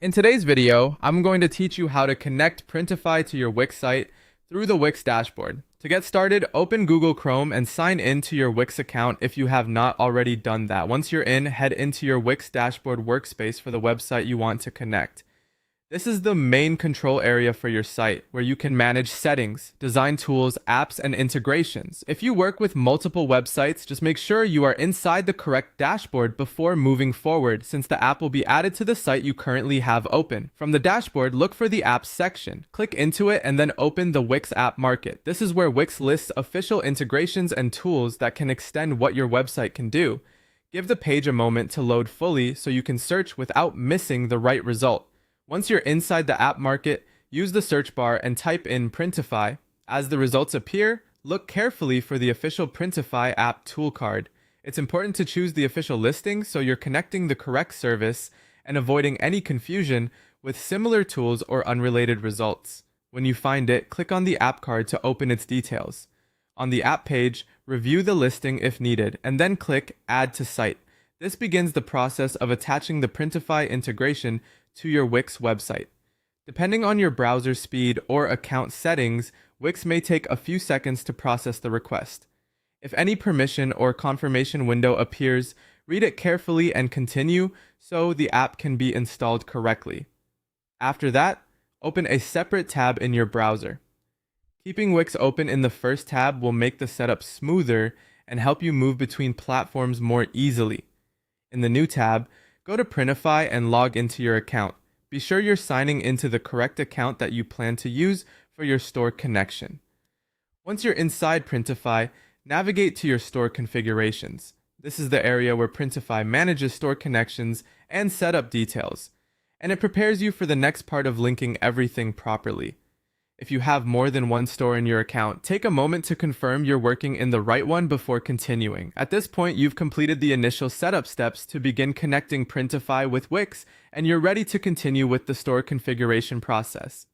In today's video, I'm going to teach you how to connect Printify to your Wix site through the Wix dashboard. To get started, open Google Chrome and sign in to your Wix account if you have not already done that. Once you're in, head into your Wix dashboard workspace for the website you want to connect. This is the main control area for your site, where you can manage settings, design tools, apps, and integrations. If you work with multiple websites, just make sure you are inside the correct dashboard before moving forward, since the app will be added to the site you currently have open. From the dashboard, look for the Apps section. Click into it and then open the Wix App Market. This is where Wix lists official integrations and tools that can extend what your website can do. Give the page a moment to load fully so you can search without missing the right result. Once you're inside the app market, use the search bar and type in Printify. As the results appear, look carefully for the official Printify app tool card. It's important to choose the official listing so you're connecting the correct service and avoiding any confusion with similar tools or unrelated results. When you find it, click on the app card to open its details. On the app page, review the listing if needed, and then click Add to Site. This begins the process of attaching the Printify integration to your Wix website. Depending on your browser speed or account settings, Wix may take a few seconds to process the request. If any permission or confirmation window appears, read it carefully and continue so the app can be installed correctly. After that, open a separate tab in your browser. Keeping Wix open in the first tab will make the setup smoother and help you move between platforms more easily. In the new tab, go to Printify and log into your account. Be sure you're signing into the correct account that you plan to use for your store connection. Once you're inside Printify, navigate to your store configurations. This is the area where Printify manages store connections and setup details, and it prepares you for the next part of linking everything properly. If you have more than one store in your account, take a moment to confirm you're working in the right one before continuing. At this point, you've completed the initial setup steps to begin connecting Printify with Wix, and you're ready to continue with the store configuration process.